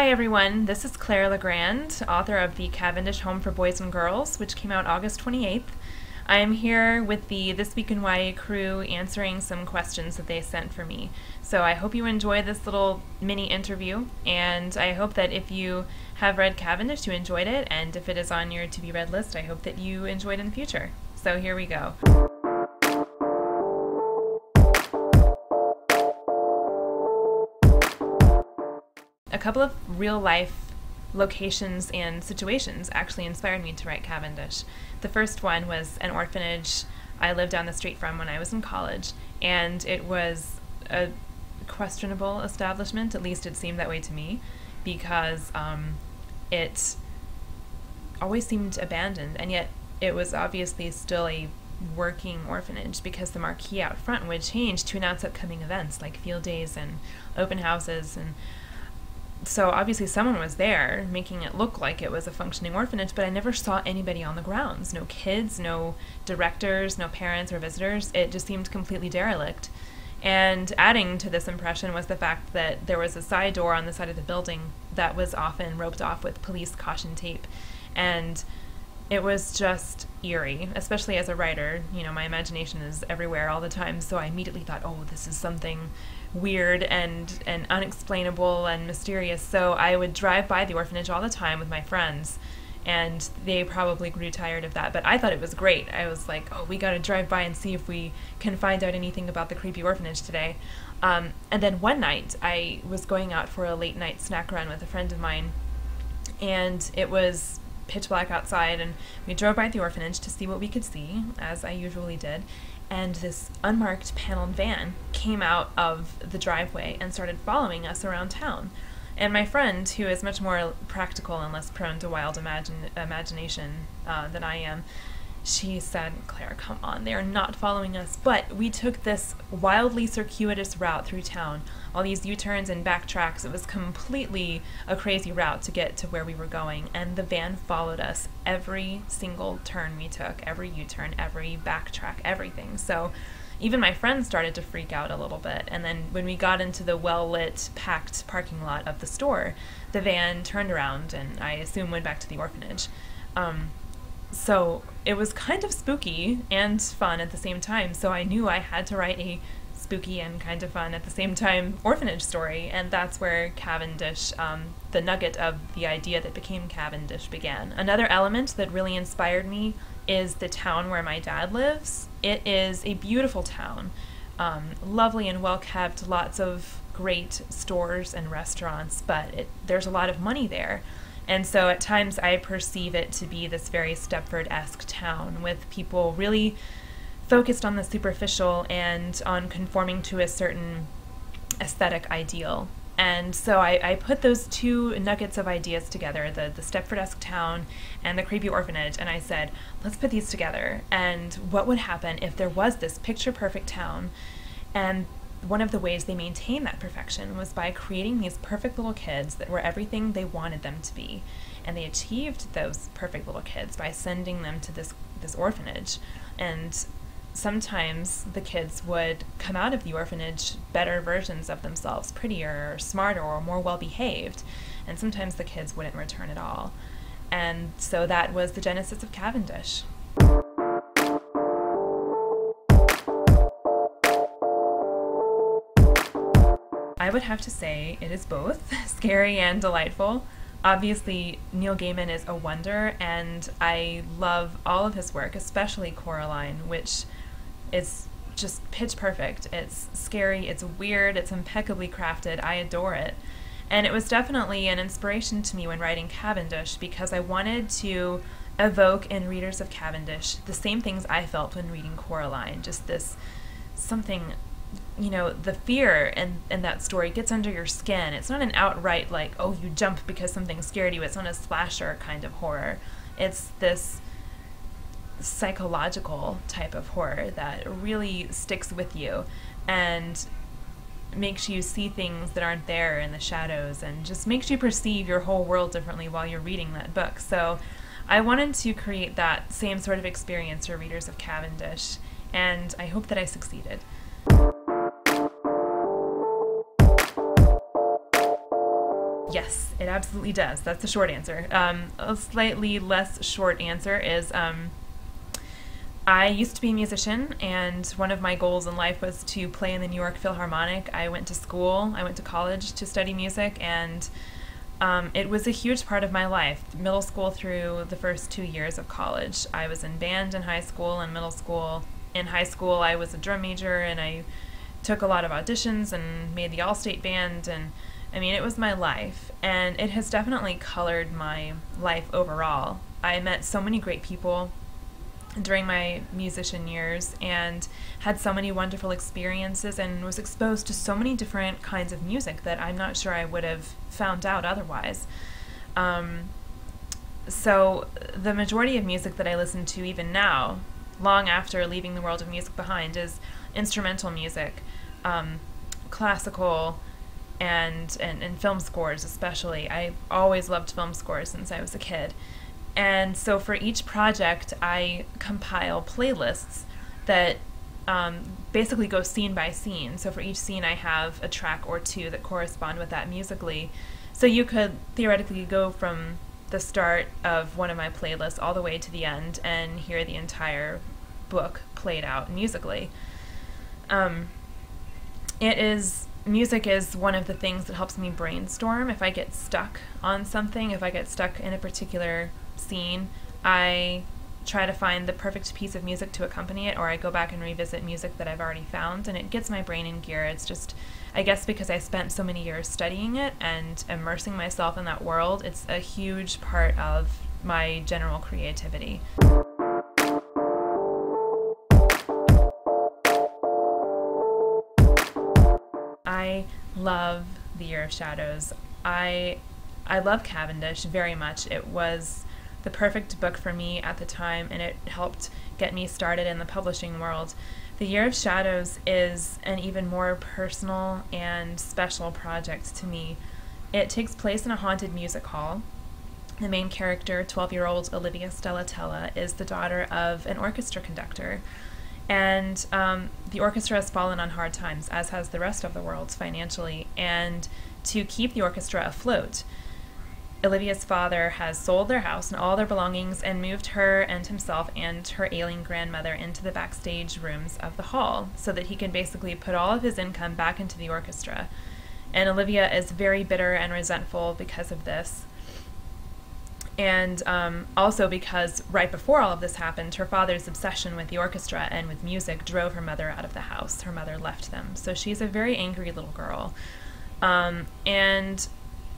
Hi everyone, this is Claire Legrand, author of the Cavendish Home for Boys and Girls, which came out August 28th. I am here with the This Week in YA crew answering some questions that they sent for me. So I hope you enjoy this little mini interview, and I hope that if you have read Cavendish, you enjoyed it, and if it is on your to-be-read list, I hope that you enjoy it in the future. So here we go. A couple of real-life locations and situations actually inspired me to write Cavendish. The first one was an orphanage I lived down the street from when I was in college, and it was a questionable establishment, at least it seemed that way to me, because it always seemed abandoned, and yet it was obviously still a working orphanage because the marquee out front would change to announce upcoming events like field days and open houses, and so obviously someone was there making it look like it was a functioning orphanage, but I never saw anybody on the grounds. No kids, no directors, no parents or visitors. It just seemed completely derelict. And adding to this impression was the fact that there was a side door on the side of the building that was often roped off with police caution tape. And it was just eerie, especially as a writer. You know, my imagination is everywhere all the time, so I immediately thought, oh, this is something weird and unexplainable and mysterious. So I would drive by the orphanage all the time with my friends, and they probably grew tired of that, but I thought it was great. I was like, oh, we gotta drive by and see if we can find out anything about the creepy orphanage today. And then one night, I was going out for a late night snack run with a friend of mine, and it was pitch black outside, and we drove by the orphanage to see what we could see, as I usually did, and this unmarked paneled van came out of the driveway and started following us around town. And my friend, who is much more practical and less prone to wild imagination than I am, she said, Claire, come on, they are not following us. But we took this wildly circuitous route through town, all these U-turns and backtracks. It was completely a crazy route to get to where we were going, and the van followed us every single turn we took, every U-turn, every backtrack, everything. So even my friends started to freak out a little bit, and then when we got into the well-lit, packed parking lot of the store, the van turned around and I assume went back to the orphanage. So it was kind of spooky and fun at the same time, so I knew I had to write a spooky and kind of fun at the same time orphanage story, and that's where Cavendish, the nugget of the idea that became Cavendish, began. Another element that really inspired me is the town where my dad lives. It is a beautiful town, lovely and well kept, lots of great stores and restaurants, but there's a lot of money there. And so at times I perceive it to be this very Stepford-esque town with people really focused on the superficial and on conforming to a certain aesthetic ideal. And so I put those two nuggets of ideas together, the Stepford-esque town and the creepy orphanage, and I said, let's put these together. And what would happen if there was this picture-perfect town? And one of the ways they maintained that perfection was by creating these perfect little kids that were everything they wanted them to be. And they achieved those perfect little kids by sending them to this orphanage. And sometimes the kids would come out of the orphanage better versions of themselves, prettier, or smarter, or more well-behaved. And sometimes the kids wouldn't return at all. And so that was the genesis of Cavendish. I would have to say it is both scary and delightful. Obviously, Neil Gaiman is a wonder, and I love all of his work, especially Coraline, which is just pitch perfect. It's scary, it's weird, it's impeccably crafted. I adore it. And it was definitely an inspiration to me when writing Cavendish, because I wanted to evoke in readers of Cavendish the same things I felt when reading Coraline. Just this something, you know, the fear in that story gets under your skin. It's not an outright like, oh, you jump because something scared you. It's not a slasher kind of horror. It's this psychological type of horror that really sticks with you and makes you see things that aren't there in the shadows, and just makes you perceive your whole world differently while you're reading that book. So I wanted to create that same sort of experience for readers of Cavendish, and I hope that I succeeded. Yes, it absolutely does. That's the short answer. A slightly less short answer is I used to be a musician, and one of my goals in life was to play in the New York Philharmonic. I went to college to study music, and it was a huge part of my life, middle school through the first 2 years of college. I was in band in high school and middle school. In high school, I was a drum major, and I took a lot of auditions and made the all-state band, and I mean, it was my life, and it has definitely colored my life overall. I met so many great people during my musician years and had so many wonderful experiences and was exposed to so many different kinds of music that I'm not sure I would have found out otherwise. So the majority of music that I listen to even now, long after leaving the world of music behind, is instrumental music, classical, and film scores especially. I always loved film scores since I was a kid. And so for each project, I compile playlists that basically go scene by scene. So for each scene, I have a track or two that correspond with that musically. So you could theoretically go from the start of one of my playlists all the way to the end and hear the entire book played out musically. Music is one of the things that helps me brainstorm. If I get stuck on something, if I get stuck in a particular scene, I try to find the perfect piece of music to accompany it, or I go back and revisit music that I've already found, and it gets my brain in gear. It's just, I guess because I spent so many years studying it and immersing myself in that world, it's a huge part of my general creativity. I love The Year of Shadows. I love Cavendish very much. It was the perfect book for me at the time, and it helped get me started in the publishing world. The Year of Shadows is an even more personal and special project to me. It takes place in a haunted music hall. The main character, 12-year-old Olivia Stellatella, is the daughter of an orchestra conductor. And the orchestra has fallen on hard times, as has the rest of the world financially. And to keep the orchestra afloat, Olivia's father has sold their house and all their belongings and moved her and himself and her ailing grandmother into the backstage rooms of the hall so that he can basically put all of his income back into the orchestra. And Olivia is very bitter and resentful because of this. And also because right before all of this happened, her father's obsession with the orchestra and with music drove her mother out of the house. Her mother left them. So she's a very angry little girl. And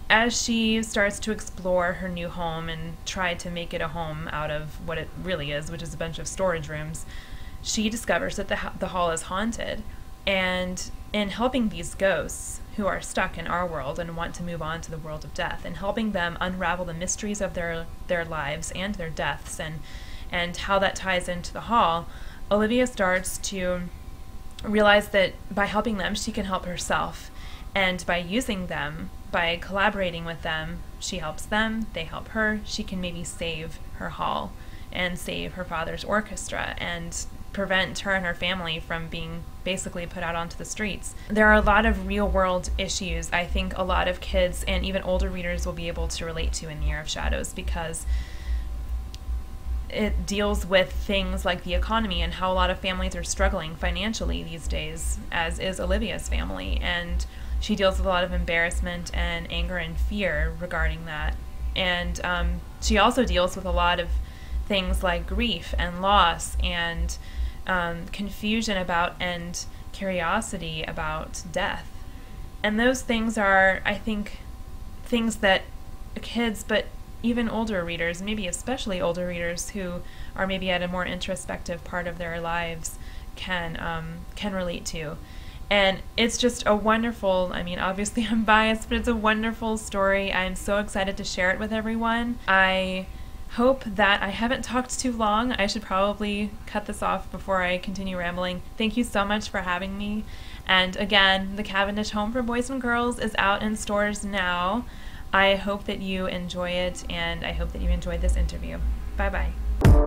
as she starts to explore her new home and try to make it a home out of what it really is, which is a bunch of storage rooms, she discovers that the hall is haunted. And in helping these ghosts who are stuck in our world and want to move on to the world of death, and helping them unravel the mysteries of their lives and their deaths and how that ties into the hall, Olivia starts to realize that by helping them, she can help herself. And by using them, by collaborating with them, she helps them, they help her, she can maybe save her hall and save her father's orchestra and prevent her and her family from being basically put out onto the streets. There are a lot of real-world issues I think a lot of kids and even older readers will be able to relate to in The Year of Shadows, because it deals with things like the economy and how a lot of families are struggling financially these days, as is Olivia's family, and she deals with a lot of embarrassment and anger and fear regarding that. And she also deals with a lot of things like grief and loss and confusion about and curiosity about death. And those things are, I think, things that kids, but even older readers, maybe especially older readers who are maybe at a more introspective part of their lives, can relate to. And it's just a wonderful, I mean, obviously I'm biased, but it's a wonderful story. I'm so excited to share it with everyone. I hope that I haven't talked too long. I should probably cut this off before I continue rambling. Thank you so much for having me. And again, the Cavendish Home for Boys and Girls is out in stores now. I hope that you enjoy it, and I hope that you enjoyed this interview. Bye-bye.